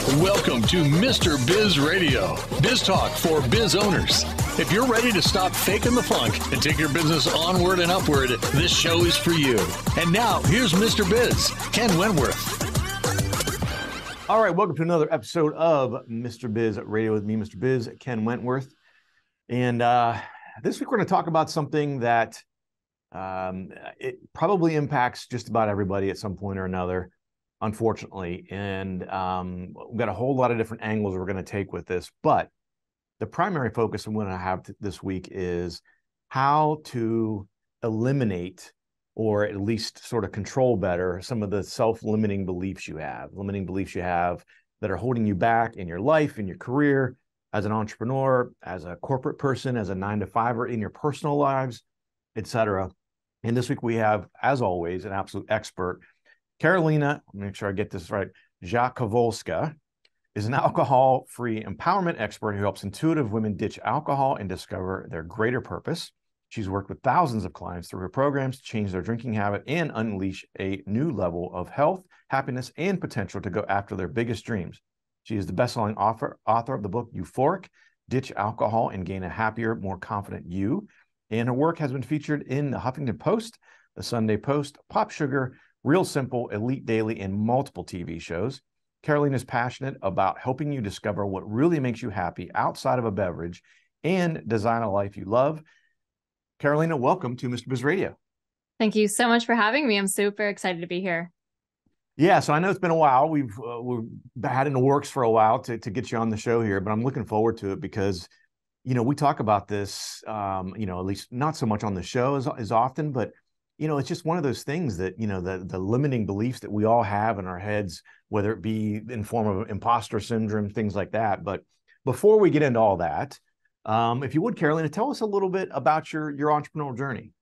Welcome to Mr. Biz Radio, biz talk for biz owners. If you're ready to stop faking the funk and take your business onward and upward, this show is for you. And now, here's Mr. Biz, Ken Wentworth. All right, welcome to another episode of Mr. Biz Radio with me, Mr. Biz, Ken Wentworth. And this week we're going to talk about something that it probably impacts just about everybody at some point or another, unfortunately. And we've got a whole lot of different angles we're going to take with this. But the primary focus I'm going to have this week is how to eliminate or at least sort of control better some of the self-limiting beliefs you have, that are holding you back in your life, in your career, as an entrepreneur, as a corporate person, as a 9-to-5er, in your personal lives, etc. And this week we have, as always, an absolute expert. Karolina, make sure I get this right, Rzadkowolska is an alcohol-free empowerment expert who helps intuitive women ditch alcohol and discover their greater purpose. She's worked with thousands of clients through her programs to change their drinking habit and unleash a new level of health, happiness, and potential to go after their biggest dreams. She is the best-selling author of the book Euphoric, Ditch Alcohol and Gain a Happier, More Confident You. And her work has been featured in the Huffington Post, the Sunday Post, Pop Sugar, Real Simple, Elite Daily, and multiple TV shows. Karolina is passionate about helping you discover what really makes you happy outside of a beverage and design a life you love. Karolina, welcome to Mr. Biz Radio. Thank you so much for having me. I'm super excited to be here. Yeah, so I know it's been a while. We've had in the works for a while to get you on the show here, but I'm looking forward to it because, we talk about this, at least not so much on the show as often, but, it's just one of those things that, the limiting beliefs that we all have in our heads, whether it be in form of imposter syndrome, things like that. But before we get into all that, if you would, Karolina, tell us a little bit about your entrepreneurial journey.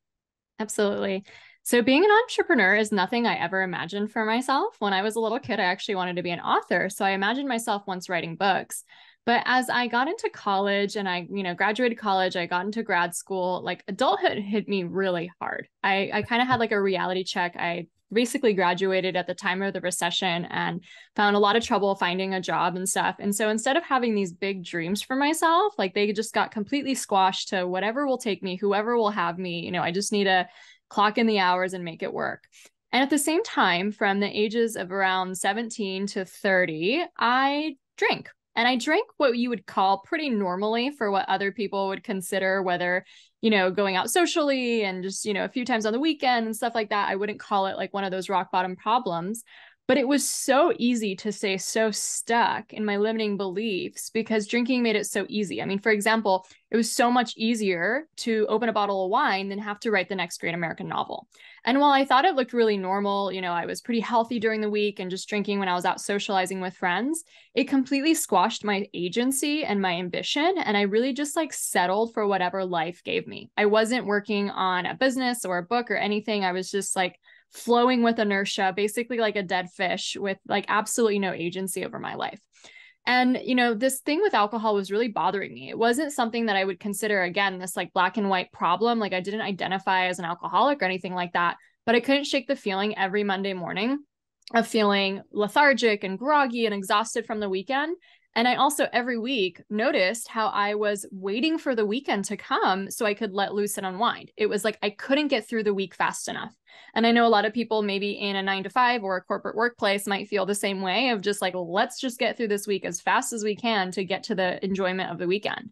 Absolutely. So being an entrepreneur is nothing I ever imagined for myself. When I was a little kid, I actually wanted to be an author. So I imagined myself once writing books. But as I got into college and I, graduated college, I got into grad school, like adulthood hit me really hard. I kind of had like a reality check. I basically graduated at the time of the recession and found a lot of trouble finding a job and stuff. And so instead of having these big dreams for myself, like they just got completely squashed to whatever will take me, whoever will have me, I just need to clock in the hours and make it work. And at the same time, from the ages of around 17 to 30, I drank. And I drank what you would call pretty normally for what other people would consider, whether, going out socially and just, a few times on the weekend and stuff like that. I wouldn't call it like one of those rock bottom problems. But it was so easy to stay so stuck in my limiting beliefs because drinking made it so easy. I mean, for example, it was so much easier to open a bottle of wine than have to write the next great American novel. And while I thought it looked really normal, I was pretty healthy during the week and just drinking when I was out socializing with friends, it completely squashed my agency and my ambition. And I really just settled for whatever life gave me. I wasn't working on a business or a book or anything. I was just flowing with inertia, basically like a dead fish with absolutely no agency over my life. And, this thing with alcohol was really bothering me. It wasn't something that I would consider, again, this black and white problem. I didn't identify as an alcoholic or anything like that, but I couldn't shake the feeling every Monday morning of feeling lethargic and groggy and exhausted from the weekend. And I also every week noticed how I was waiting for the weekend to come so I could let loose and unwind. It was I couldn't get through the week fast enough. And I know a lot of people maybe in a 9-to-5 or a corporate workplace might feel the same way of just let's just get through this week as fast as we can to get to the enjoyment of the weekend.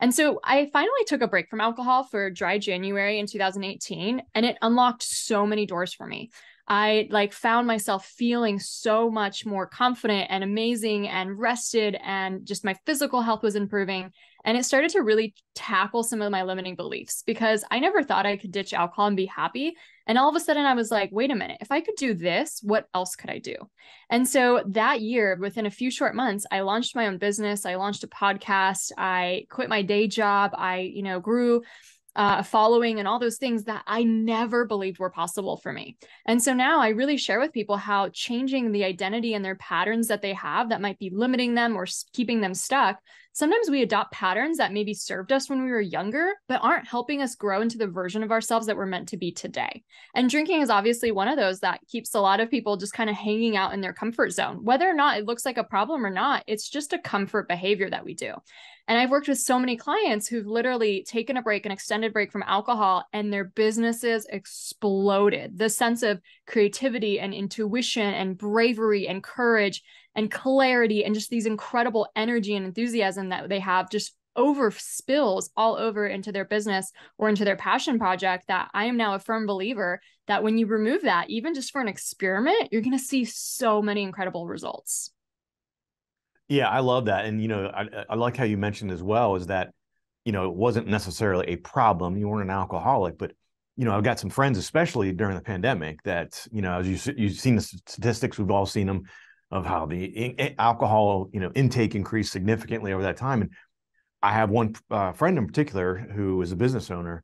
And so I finally took a break from alcohol for dry January in 2018, and it unlocked so many doors for me. I found myself feeling so much more confident and amazing and rested, and just my physical health was improving. And it started to really tackle some of my limiting beliefs because I never thought I could ditch alcohol and be happy. And all of a sudden I was like, wait a minute, if I could do this, what else could I do? And so that year, within a few short months, I launched my own business. I launched a podcast. I quit my day job. I, grew following, and all those things that I never believed were possible for me. And so now I really share with people how changing the identity and their patterns that they have that might be limiting them or keeping them stuck. Sometimes we adopt patterns that maybe served us when we were younger, but aren't helping us grow into the version of ourselves that we're meant to be today. And drinking is obviously one of those that keeps a lot of people just kind of hanging out in their comfort zone. Whether or not it looks like a problem or not, it's just a comfort behavior that we do. And I've worked with so many clients who've literally taken a break, an extended break from alcohol, and their businesses exploded. The sense of creativity and intuition and bravery and courage and clarity and just these incredible energy and enthusiasm that they have just spills all over into their business or into their passion project, that I am now a firm believer that when you remove that, even just for an experiment, you're going to see so many incredible results. Yeah, I love that. And, I like how you mentioned as well is that, it wasn't necessarily a problem. You weren't an alcoholic, but, I've got some friends, especially during the pandemic, that, as you've seen the statistics, we've all seen them, of how the alcohol, intake increased significantly over that time. And I have one friend in particular who is a business owner,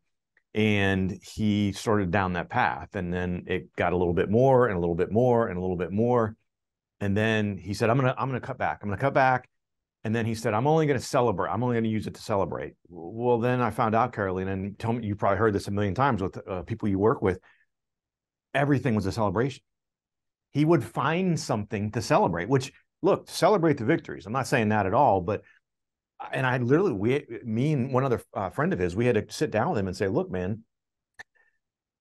and he started down that path, and then it got a little bit more and a little bit more and a little bit more. And then he said, I'm gonna cut back. I'm gonna cut back. And then he said, I'm only gonna celebrate. I'm only gonna use it to celebrate. Well, then I found out, Karolina, and tell me, you probably heard this a million times with people you work with, everything was a celebration. He would find something to celebrate, which, look, celebrate the victories. I'm not saying that at all, but, and I literally, me and one other friend of his, we had to sit down with him and say, look, man,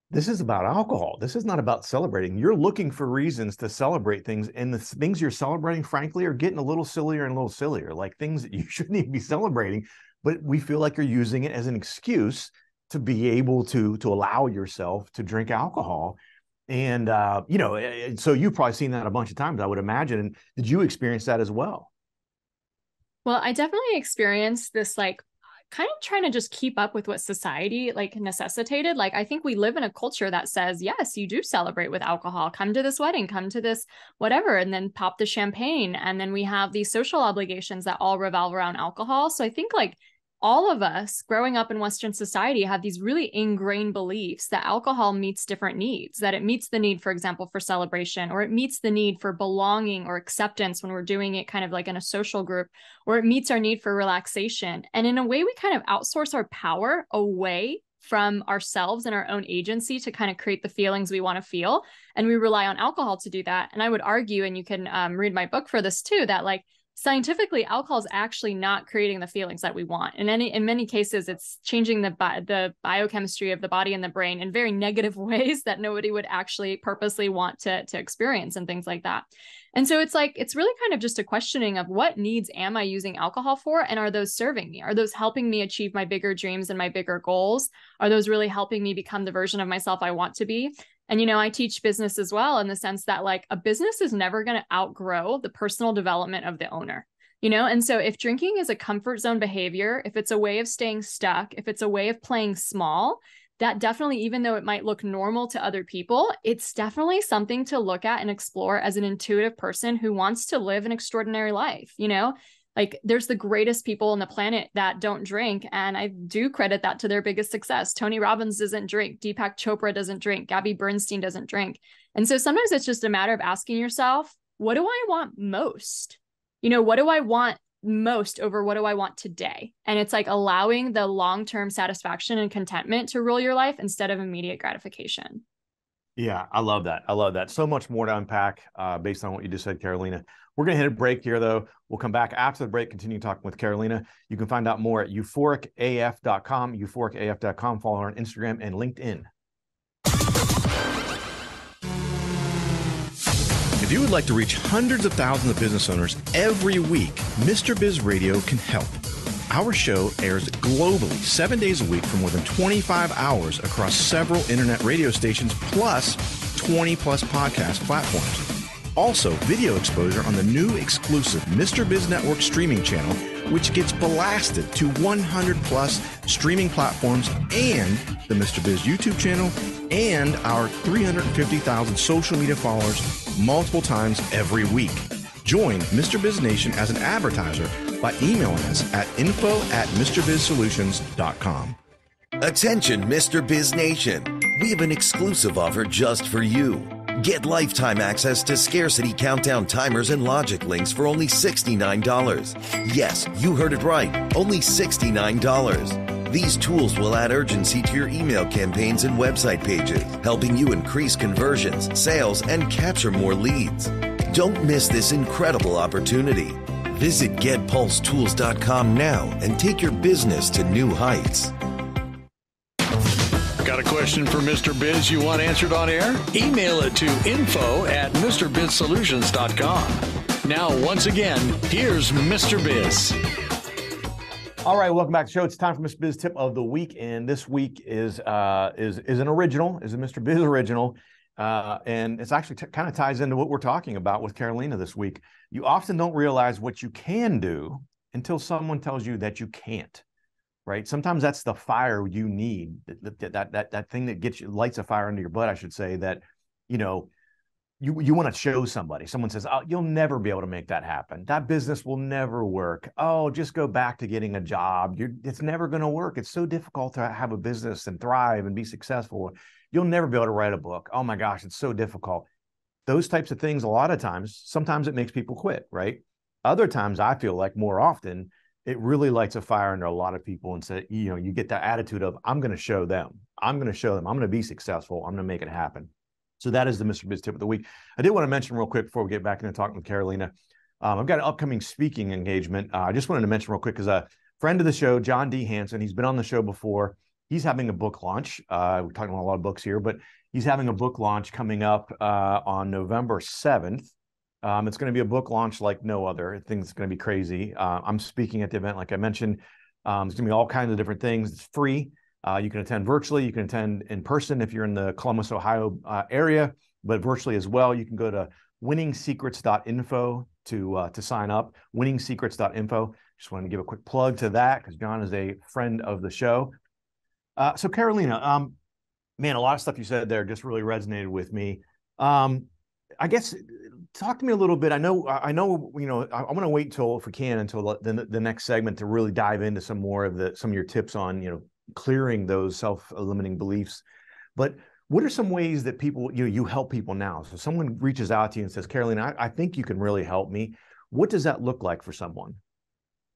this is about alcohol. This is not about celebrating. You're looking for reasons to celebrate things, and the things you're celebrating, frankly, are getting a little sillier and a little sillier, like things that you shouldn't even be celebrating, but we feel like you're using it as an excuse to be able to allow yourself to drink alcohol. And, so you've probably seen that a bunch of times, I would imagine. And did you experience that as well? Well, I definitely experienced this, kind of trying to just keep up with what society necessitated. I think we live in a culture that says, yes, you do celebrate with alcohol. Come to this wedding, come to this whatever, and then pop the champagne. And then we have these social obligations that all revolve around alcohol. So I think all of us growing up in Western society have these really ingrained beliefs that alcohol meets different needs, that it meets the need, for example, for celebration, or it meets the need for belonging or acceptance when we're doing it kind of in a social group, or it meets our need for relaxation. And in a way, we kind of outsource our power away from ourselves and our own agency to kind of create the feelings we want to feel. And we rely on alcohol to do that. And I would argue, and you can read my book for this too, that scientifically, alcohol is actually not creating the feelings that we want. And in many cases, it's changing the biochemistry of the body and the brain in very negative ways that nobody would actually purposely want to experience and things like that. And so it's really kind of just a questioning of what needs am I using alcohol for? And are those serving me? Are those helping me achieve my bigger dreams and my bigger goals? Are those really helping me become the version of myself I want to be? And, I teach business as well, in the sense that a business is never going to outgrow the personal development of the owner, And so if drinking is a comfort zone behavior, if it's a way of staying stuck, if it's a way of playing small, that definitely, even though it might look normal to other people, it's definitely something to look at and explore as an intuitive person who wants to live an extraordinary life, there's the greatest people on the planet that don't drink. And I do credit that to their biggest success. Tony Robbins doesn't drink. Deepak Chopra doesn't drink. Gabby Bernstein doesn't drink. And so sometimes it's just a matter of asking yourself, what do I want most? What do I want most over what do I want today? And it's allowing the long-term satisfaction and contentment to rule your life instead of immediate gratification. Yeah, I love that. I love that. So much more to unpack based on what you just said, Karolina. We're going to hit a break here, though. We'll come back after the break, continue talking with Karolina. You can find out more at euphoricaf.com, euphoricaf.com. Follow her on Instagram and LinkedIn. If you would like to reach hundreds of thousands of business owners every week, Mr. Biz Radio can help. Our show airs globally 7 days a week for more than 25 hours across several internet radio stations, plus 20 plus podcast platforms. Also, video exposure on the new exclusive Mr. Biz Network streaming channel, which gets blasted to 100 plus streaming platforms, and the Mr. Biz YouTube channel, and our 350,000 social media followers multiple times every week. Join Mr. Biz Nation as an advertiser by emailing us at info@MrBizSolutions.com. Attention, Mr. Biz Nation. We have an exclusive offer just for you. Get lifetime access to Scarcity Countdown timers and logic links for only $69. Yes, you heard it right. Only $69. These tools will add urgency to your email campaigns and website pages, helping you increase conversions, sales, and capture more leads. Don't miss this incredible opportunity. Visit GetPulseTools.com now and take your business to new heights. Got a question for Mr. Biz you want answered on air? Email it to info@MrBizSolutions.com. Now, once again, here's Mr. Biz. All right, welcome back to the show. It's time for Mr. Biz Tip of the Week, and this week is an original, is a Mr. Biz original, and it's actually kind of ties into what we're talking about with Karolina this week. You often don't realize what you can do until someone tells you that you can't. Right? Sometimes that's the fire you need, that thing that gets you, lights a fire under your butt, I should say, that, you know, you want to show somebody. Someone says, oh, you'll never be able to make that happen. That business will never work. Oh, just go back to getting a job. It's never going to work. It's so difficult to have a business and thrive and be successful. You'll never be able to write a book. Oh my gosh, it's so difficult. Those types of things, a lot of times, sometimes it makes people quit, right? Other times, I feel like more often, it really lights a fire under a lot of people and say, you know, you get that attitude of, I'm going to show them. I'm going to show them. I'm going to be successful. I'm going to make it happen. So that is the Mr. Biz Tip of the Week. I did want to mention real quick before we get back into talking with Karolina. I've got an upcoming speaking engagement. I just wanted to mention real quick because a friend of the show, John D. Hansen, he's been on the show before. He's having a book launch. We're talking about a lot of books here, but he's having a book launch coming up on November 7th. It's going to be a book launch like no other. I think it's going to be crazy. I'm speaking at the event, like I mentioned. There's going to be all kinds of different things. It's free. You can attend virtually. You can attend in person if you're in the Columbus, Ohio area, but virtually as well. You can go to winningsecrets.info to sign up. winningsecrets.info. Just wanted to give a quick plug to that because John is a friend of the show. So Karolina, man, a lot of stuff you said there just really resonated with me. I guess talk to me a little bit. I know, you know, I want to wait until, if we can, until the next segment to really dive into some more of some of your tips on, you know, clearing those self-limiting beliefs. But what are some ways that people, you help people now? So someone reaches out to you and says, Karolina, I think you can really help me. What does that look like for someone?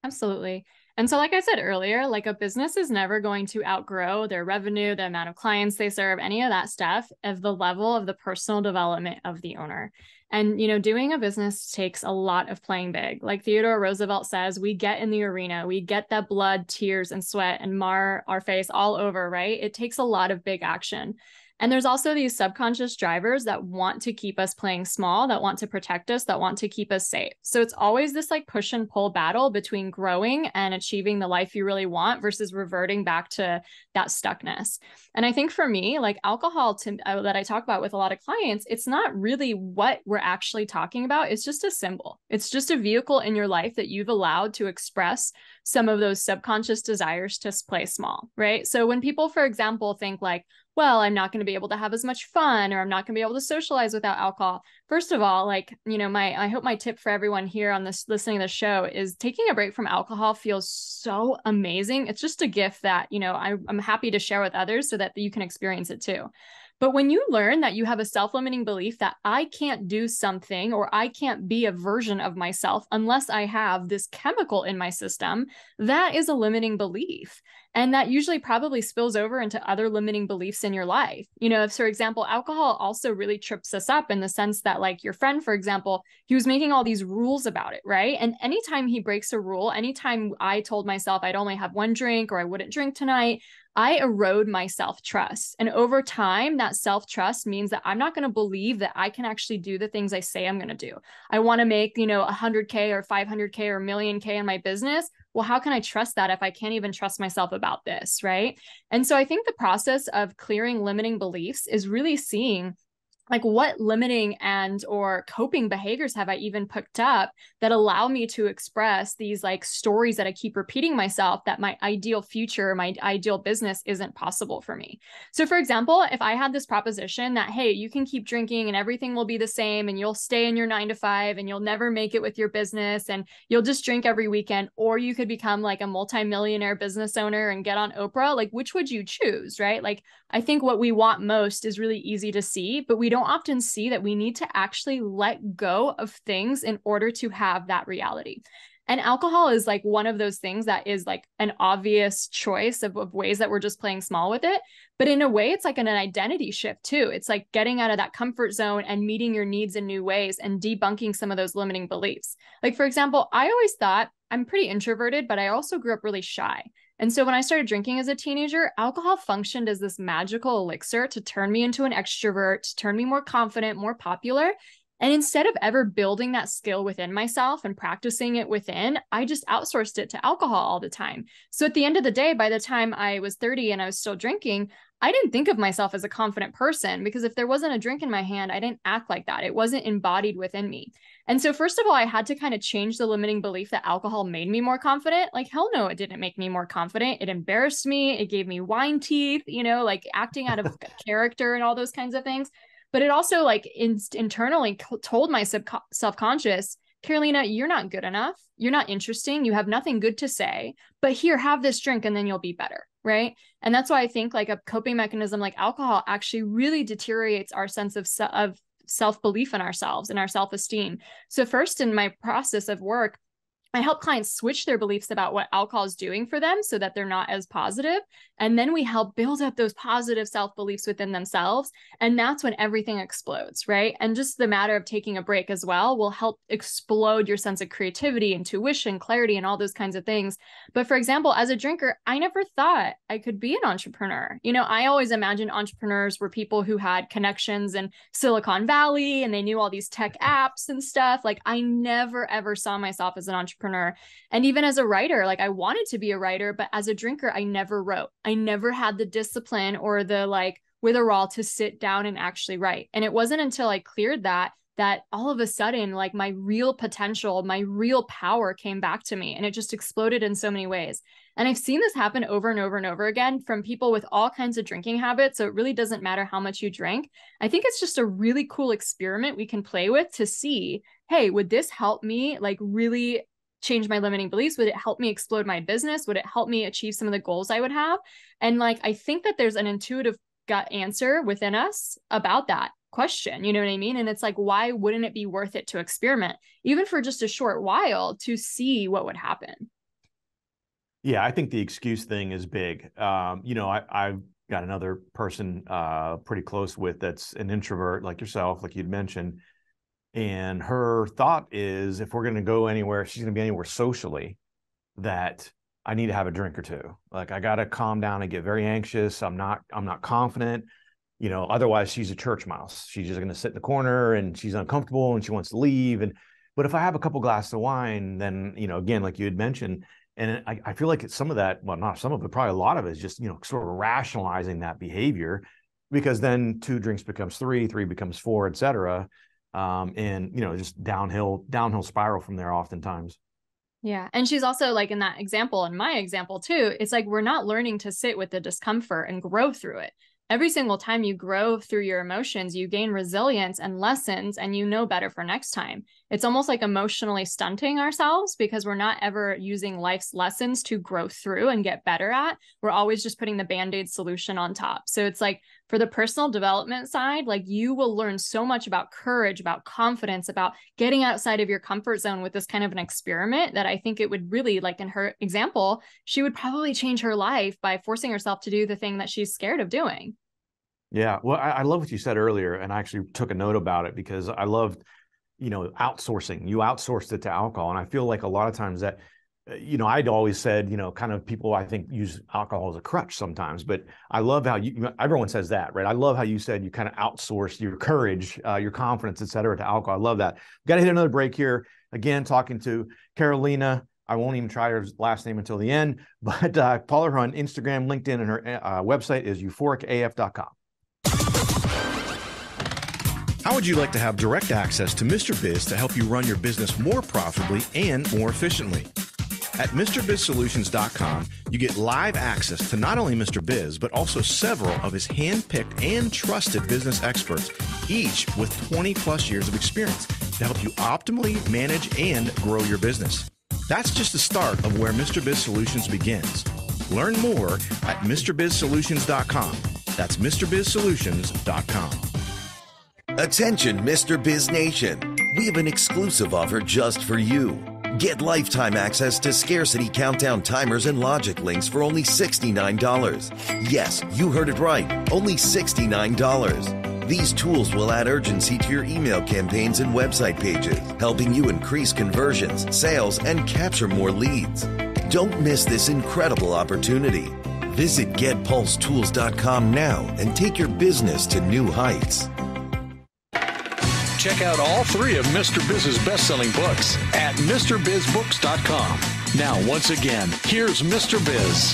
Absolutely. And so, like I said earlier, like a business is never going to outgrow their revenue, the amount of clients they serve, any of that stuff of the level of the personal development of the owner. And, you know, doing a business takes a lot of playing big. Like Theodore Roosevelt says, we get in the arena, we get that blood, tears, and sweat and mar our face all over, right? It takes a lot of big action. And there's also these subconscious drivers that want to keep us playing small, that want to protect us, that want to keep us safe. So it's always this like push and pull battle between growing and achieving the life you really want versus reverting back to that stuckness. And I think for me, like alcohol that I talk about with a lot of clients, it's not really what we're actually talking about. It's just a symbol. It's just a vehicle in your life that you've allowed to express some of those subconscious desires to play small, right? So when people, for example, think like, well, I'm not going to be able to have as much fun, or I'm not going to be able to socialize without alcohol. First of all, like, you know, I hope my tip for everyone here on this listening to the show is taking a break from alcohol feels so amazing. It's just a gift that, you know, I'm happy to share with others so that you can experience it too. But when you learn that you have a self-limiting belief that I can't do something or I can't be a version of myself unless I have this chemical in my system, that is a limiting belief. And that usually probably spills over into other limiting beliefs in your life. You know, if, for example, alcohol also really trips us up in the sense that, like your friend, for example, he was making all these rules about it, right? And anytime he breaks a rule, anytime I told myself I'd only have one drink or I wouldn't drink tonight, I erode my self-trust. And over time, that self-trust means that I'm not going to believe that I can actually do the things I say I'm going to do. I want to make, you know, 100K or 500K or a million K in my business. Well, how can I trust that if I can't even trust myself about this, right? And so I think the process of clearing limiting beliefs is really seeing like what limiting and or coping behaviors have I even picked up that allow me to express these like stories that I keep repeating myself that my ideal future, my ideal business isn't possible for me. So for example, if I had this proposition that, hey, you can keep drinking and everything will be the same and you'll stay in your 9 to 5 and you'll never make it with your business and you'll just drink every weekend, or you could become like a multimillionaire business owner and get on Oprah, like which would you choose, right? Like I think what we want most is really easy to see, but we don't often see that we need to actually let go of things in order to have that reality. And alcohol is like one of those things that is like an obvious choice of ways that we're just playing small with it. But in a way, it's like an identity shift too. It's like getting out of that comfort zone and meeting your needs in new ways and debunking some of those limiting beliefs. Like, for example, I always thought I'm pretty introverted, but I also grew up really shy. And so when I started drinking as a teenager, alcohol functioned as this magical elixir to turn me into an extrovert, to turn me more confident, more popular. And instead of ever building that skill within myself and practicing it within, I just outsourced it to alcohol all the time. So at the end of the day, by the time I was 30 and I was still drinking, I didn't think of myself as a confident person, because if there wasn't a drink in my hand, I didn't act like that. It wasn't embodied within me. And so first of all, I had to kind of change the limiting belief that alcohol made me more confident. Like, hell no, it didn't make me more confident. It embarrassed me. It gave me wine teeth, you know, like acting out of character and all those kinds of things. But it also like internally told my self-conscious, Karolina, you're not good enough. You're not interesting. You have nothing good to say, but here, have this drink and then you'll be better. Right. And that's why I think like a coping mechanism like alcohol actually really deteriorates our sense of self-belief in ourselves and our self-esteem. So first in my process of work, I help clients switch their beliefs about what alcohol is doing for them so that they're not as positive. And then we help build up those positive self-beliefs within themselves. And that's when everything explodes, right? And just the matter of taking a break as well will help explode your sense of creativity, intuition, clarity, and all those kinds of things. But for example, as a drinker, I never thought I could be an entrepreneur. You know, I always imagined entrepreneurs were people who had connections in Silicon Valley and they knew all these tech apps and stuff. Like I never, ever saw myself as an entrepreneur. And even as a writer, like I wanted to be a writer, but as a drinker, I never wrote. I never had the discipline or the like withdrawal to sit down and actually write. And it wasn't until I cleared that all of a sudden, like my real potential, my real power came back to me, and it just exploded in so many ways. And I've seen this happen over and over and over again from people with all kinds of drinking habits. So it really doesn't matter how much you drink. I think it's just a really cool experiment we can play with to see, hey, would this help me like really change my limiting beliefs? Would it help me explode my business? Would it help me achieve some of the goals I would have? And like, I think that there's an intuitive gut answer within us about that question. You know what I mean? And it's like, why wouldn't it be worth it to experiment, even for just a short while, to see what would happen? Yeah, I think the excuse thing is big. You know, I've got another person pretty close with that's an introvert like yourself, like you'd mentioned. And her thought is, if we're going to go anywhere, she's going to be anywhere socially, that I need to have a drink or two. Like I got to calm down and get very anxious. I'm not confident, you know, otherwise she's a church mouse. She's just going to sit in the corner and she's uncomfortable and she wants to leave. But if I have a couple glasses of wine, then, you know, again, like you had mentioned, and I feel like it's some of that, well, not some of it, probably a lot of it is just, you know, sort of rationalizing that behavior, because then 2 drinks becomes 3, 3 becomes 4, et cetera. And, you know, just downhill spiral from there oftentimes. Yeah. And she's also like in that example, and my example too, it's like, we're not learning to sit with the discomfort and grow through it. Every single time you grow through your emotions, you gain resilience and lessons, and you know better for next time. It's almost like emotionally stunting ourselves because we're not ever using life's lessons to grow through and get better at. We're always just putting the Band-Aid solution on top. So it's like, for the personal development side, like you will learn so much about courage, about confidence, about getting outside of your comfort zone with this kind of an experiment, that I think it would really, like in her example, she would probably change her life by forcing herself to do the thing that she's scared of doing. Yeah. Well, I love what you said earlier, and I actually took a note about it because I loved, you know, outsourcing. You outsourced it to alcohol. And I feel like a lot of times that, you know, I'd always said, you know, kind of people I think use alcohol as a crutch sometimes, but I love how everyone says that, right? I love how you said you kind of outsourced your courage, your confidence, et cetera, to alcohol. I love that. We've got to hit another break here. Again, talking to Karolina. I won't even try her last name until the end, but follow her on Instagram, LinkedIn, and her website is euphoricaf.com. How would you like to have direct access to Mr. Biz to help you run your business more profitably and more efficiently? At MrBizSolutions.com, you get live access to not only Mr. Biz, but also several of his hand-picked and trusted business experts, each with 20 plus years of experience to help you optimally manage and grow your business. That's just the start of where Mr. Biz Solutions begins. Learn more at MrBizSolutions.com. That's MrBizSolutions.com. Attention, Mr. Biz Nation. We have an exclusive offer just for you. Get lifetime access to Scarcity Countdown timers and logic links for only $69. Yes, you heard it right. Only $69. These tools will add urgency to your email campaigns and website pages, helping you increase conversions, sales, and capture more leads. Don't miss this incredible opportunity. Visit GetPulseTools.com now and take your business to new heights. Check out all three of Mr. Biz's best-selling books at MrBizBooks.com. Now, once again, here's Mr. Biz.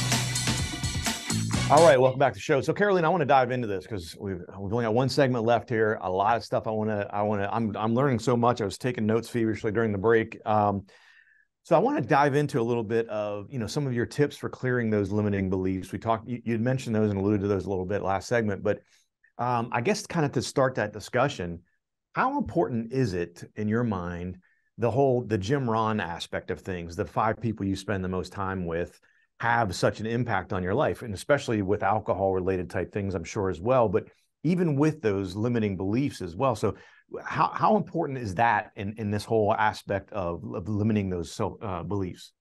All right, welcome back to the show. So, Karolina, I want to dive into this because we've only got one segment left here. A lot of stuff I'm learning so much. I was taking notes feverishly during the break. So I want to dive into a little bit of, some of your tips for clearing those limiting beliefs. You'd mentioned those and alluded to those a little bit last segment, but I guess kind of to start that discussion, how important is it in your mind, the Jim Rohn aspect of things, the 5 people you spend the most time with have such an impact on your life, and especially with alcohol related type things, I'm sure as well, but even with those limiting beliefs as well. So how important is that in this whole aspect of limiting those beliefs?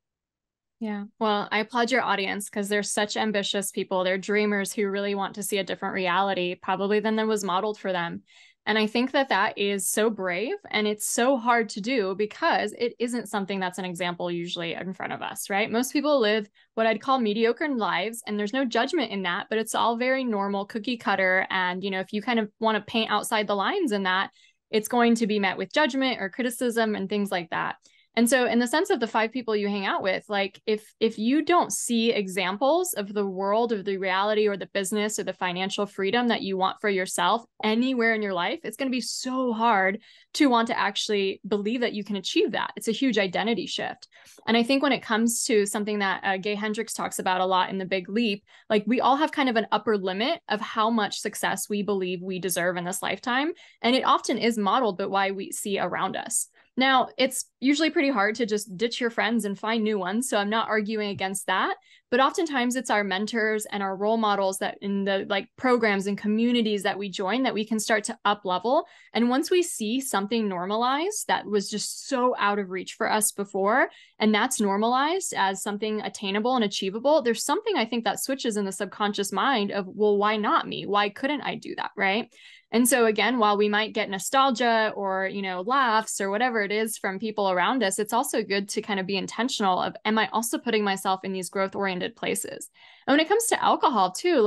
Yeah. Well, I applaud your audience because they're such ambitious people. They're dreamers who really want to see a different reality, probably than that was modeled for them. And I think that is so brave, and it's so hard to do because it isn't something that's an example usually in front of us, right? Most people live what I'd call mediocre lives, and there's no judgment in that, but it's all very normal, cookie cutter. And, if you kind of want to paint outside the lines in that, it's going to be met with judgment or criticism and things like that. And so in the sense of the 5 people you hang out with, like if you don't see examples of the world, of the reality or the business or the financial freedom that you want for yourself anywhere in your life, it's going to be so hard to want to actually believe that you can achieve that. It's a huge identity shift. And I think when it comes to something that Gay Hendricks talks about a lot in The Big Leap, like we all have kind of an upper limit of how much success we believe we deserve in this lifetime. And it often is modeled by what we see around us. Now, it's usually pretty hard to just ditch your friends and find new ones, so I'm not arguing against that. But oftentimes it's our mentors and our role models that in the programs and communities that we join that we can start to up level. And once we see something normalized that was just so out of reach for us before, and that's normalized as something attainable and achievable, there's something I think that switches in the subconscious mind of, well, why not me? Why couldn't I do that, right? And so again, while we might get nostalgia or, laughs or whatever it is from people around us, it's also good to kind of be intentional of, am I also putting myself in these growth-oriented places? And when it comes to alcohol too,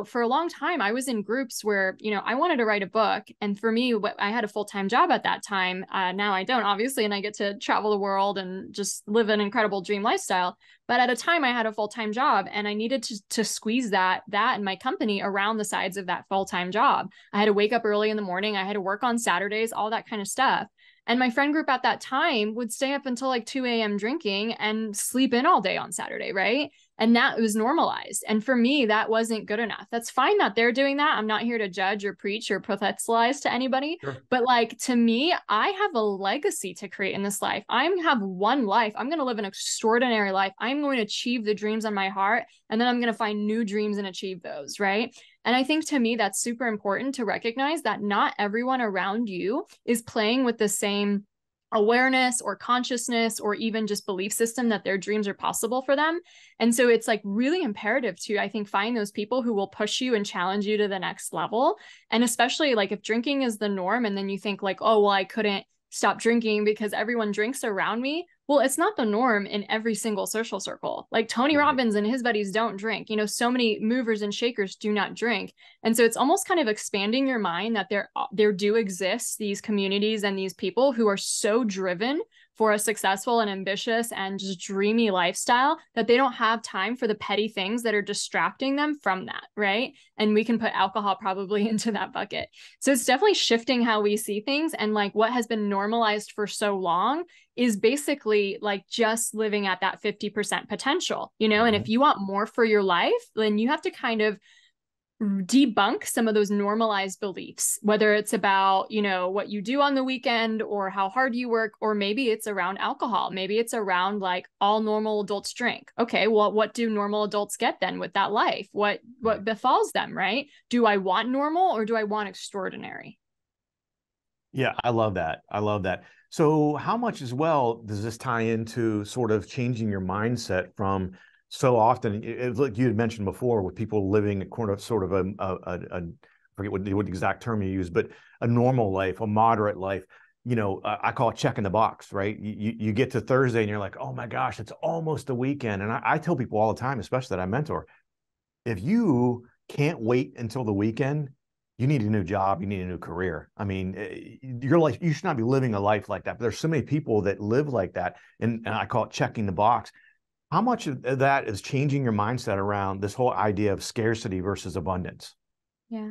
for a long time, I was in groups where, I wanted to write a book. And for me, I had a full-time job at that time. Now I don't, obviously, and I get to travel the world and just live an incredible dream lifestyle. But at a time, I had a full-time job, and I needed to squeeze that and my company around the sides of that full-time job. I had to wake up early in the morning. I had to work on Saturdays, all that kind of stuff. And my friend group at that time would stay up until 2 a.m. drinking and sleep in all day on Saturday, right? And that was normalized. And for me, that wasn't good enough. That's fine that they're doing that. I'm not here to judge or preach or prophesize to anybody. Sure. But to me, I have a legacy to create in this life. I have one life. I'm going to live an extraordinary life. I'm going to achieve the dreams on my heart. And then I'm going to find new dreams and achieve those, right? And I think to me, that's super important to recognize that not everyone around you is playing with the same awareness or consciousness or even just belief system that their dreams are possible for them. And so it's really imperative to, I think, find those people who will push you and challenge you to the next level. And especially if drinking is the norm and then you think oh, well, I couldn't stop drinking because everyone drinks around me. Well, it's not the norm in every single social circle. Tony Robbins and his buddies don't drink. So many movers and shakers do not drink. And so it's almost kind of expanding your mind that there do exist these communities and these people who are so driven for a successful and ambitious and just dreamy lifestyle, that they don't have time for the petty things that are distracting them from that, right? And we can put alcohol probably into that bucket. So it's definitely shifting how we see things. And like what has been normalized for so long is basically like just living at that 50% potential, you know? And if you want more for your life, then you have to kind of debunk some of those normalized beliefs, whether it's about, you know, what you do on the weekend or how hard you work, or maybe it's around alcohol. Maybe it's around like all normal adults drink. Okay, well, what do normal adults get then with that life? What befalls them, right? Do I want normal or do I want extraordinary? Yeah, I love that. I love that. So how much as well does this tie into sort of changing your mindset from so often, like you had mentioned before, with people living a sort of I forget what exact term you use, but a normal life, a moderate life, you know, I call it checking the box, right? You get to Thursday and you're like, oh my gosh, it's almost the weekend. And I tell people all the time, especially that I mentor, if you can't wait until the weekend, you need a new job, you need a new career. I mean, your life, you should not be living a life like that. But there's so many people that live like that. And I call it checking the box. How much of that is changing your mindset around this whole idea of scarcity versus abundance? Yeah.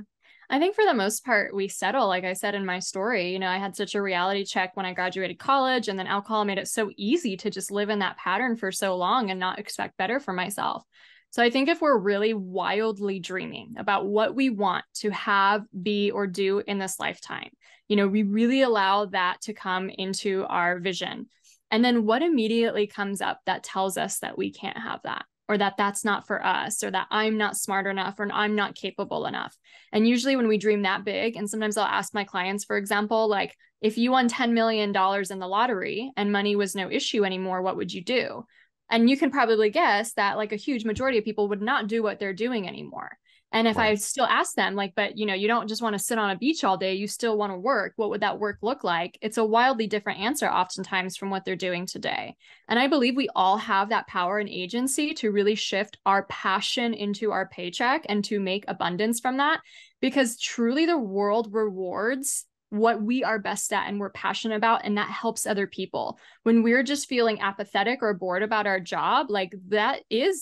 I think for the most part, we settle, like I said in my story, you know, I had such a reality check when I graduated college, and then alcohol made it so easy to just live in that pattern for so long and not expect better for myself. So I think if we're really wildly dreaming about what we want to have, be, or do in this lifetime, you know, we really allow that to come into our vision. And then what immediately comes up that tells us that we can't have that, or that that's not for us, or that I'm not smart enough, or I'm not capable enough. And usually when we dream that big, and sometimes I'll ask my clients, for example, like, if you won $10 million in the lottery and money was no issue anymore, what would you do? And you can probably guess that like a huge majority of people would not do what they're doing anymore. And if I still ask them, like, but you know, you don't just want to sit on a beach all day, you still want to work, what would that work look like? It's a wildly different answer oftentimes from what they're doing today. And I believe we all have that power and agency to really shift our passion into our paycheck and to make abundance from that, because truly the world rewards what we are best at and we're passionate about, and that helps other people. When we're just feeling apathetic or bored about our job, like that's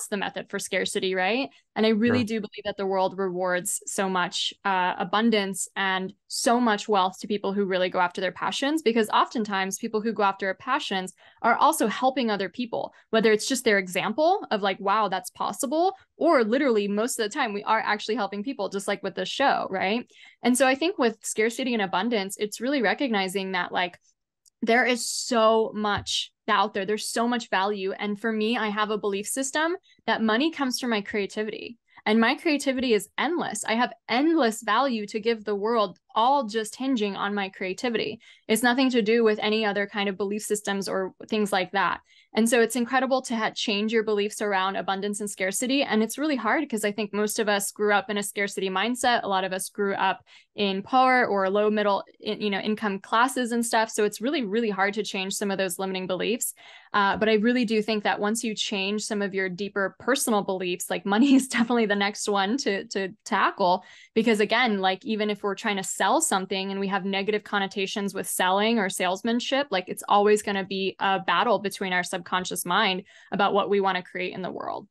the method for scarcity, right? And I really do believe that the world rewards so much abundance and so much wealth to people who really go after their passions, because oftentimes people who go after their passions are also helping other people, whether it's just their example of like, wow, that's possible, or literally most of the time we are actually helping people, just like with the show, right? And so I think with scarcity and abundance, it's really recognizing that like there is so much out there. There's so much value. And for me, I have a belief system that money comes from my creativity. And my creativity is endless. I have endless value to give the world, all just hinging on my creativity. It's nothing to do with any other kind of belief systems or things like that. And so it's incredible to change your beliefs around abundance and scarcity. And it's really hard because I think most of us grew up in a scarcity mindset. A lot of us grew up in poor or low middle, income classes and stuff. So it's really, really hard to change some of those limiting beliefs. But I really do think that once you change some of your deeper personal beliefs, like money is definitely the next one to tackle. Because again, like even if we're trying to sell something and we have negative connotations with selling or salesmanship, like it's always going to be a battle between our subconscious mind about what we want to create in the world.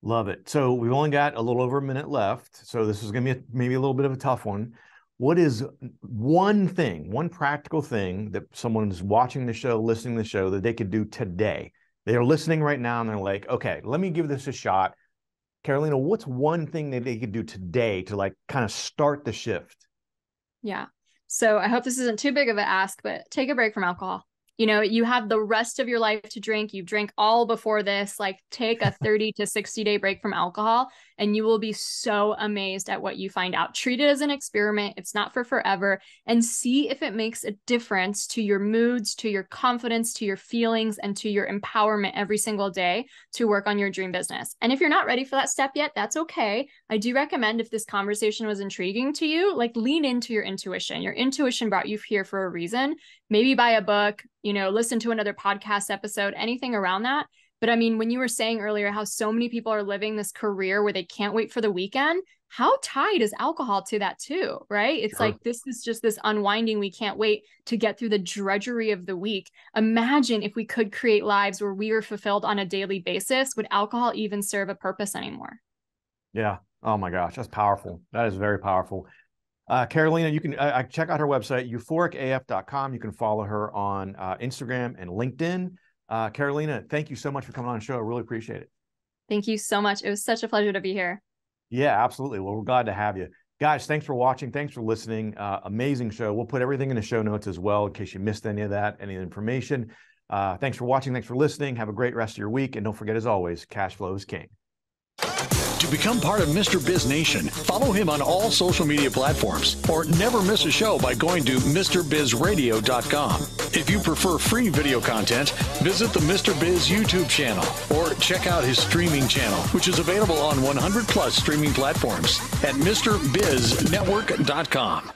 Love it. So we've only got a little over a minute left. So this is going to be maybe a little bit of a tough one. What is one practical thing that someone's watching the show, listening to the show, that they could do today? They're listening right now and they're like, okay, let me give this a shot. Karolina, what's one thing that they could do today to like kind of start the shift? Yeah. So I hope this isn't too big of an ask, but take a break from alcohol. You know, you have the rest of your life to drink. You drank all before this, like take a 30 to 60 day break from alcohol and you will be so amazed at what you find out. Treat it as an experiment. It's not for forever, and see if it makes a difference to your moods, to your confidence, to your feelings, and to your empowerment every single day to work on your dream business. And if you're not ready for that step yet, that's okay. I do recommend, if this conversation was intriguing to you, like lean into your intuition. Your intuition brought you here for a reason. Maybe buy a book, listen to another podcast episode, anything around that. But I mean, when you were saying earlier how so many people are living this career where they can't wait for the weekend, how tied is alcohol to that too, right? It's Sure. like, this is just this unwinding. We can't wait to get through the drudgery of the week. Imagine if we could create lives where we were fulfilled on a daily basis. Would alcohol even serve a purpose anymore? Yeah. Oh my gosh, that's powerful. That is very powerful. Karolina, you can check out her website, euphoricaf.com. You can follow her on Instagram and LinkedIn. Karolina, thank you so much for coming on the show. I really appreciate it. Thank you so much. It was such a pleasure to be here. Yeah, absolutely. Well, we're glad to have you. Guys, thanks for watching. Thanks for listening. Amazing show. We'll put everything in the show notes as well in case you missed any of that, any information. Thanks for watching. Thanks for listening. Have a great rest of your week. And don't forget, as always, cash flow is king. To become part of Mr. Biz Nation, follow him on all social media platforms or never miss a show by going to MrBizRadio.com. If you prefer free video content, visit the Mr. Biz YouTube channel or check out his streaming channel, which is available on 100 plus streaming platforms at MrBizNetwork.com.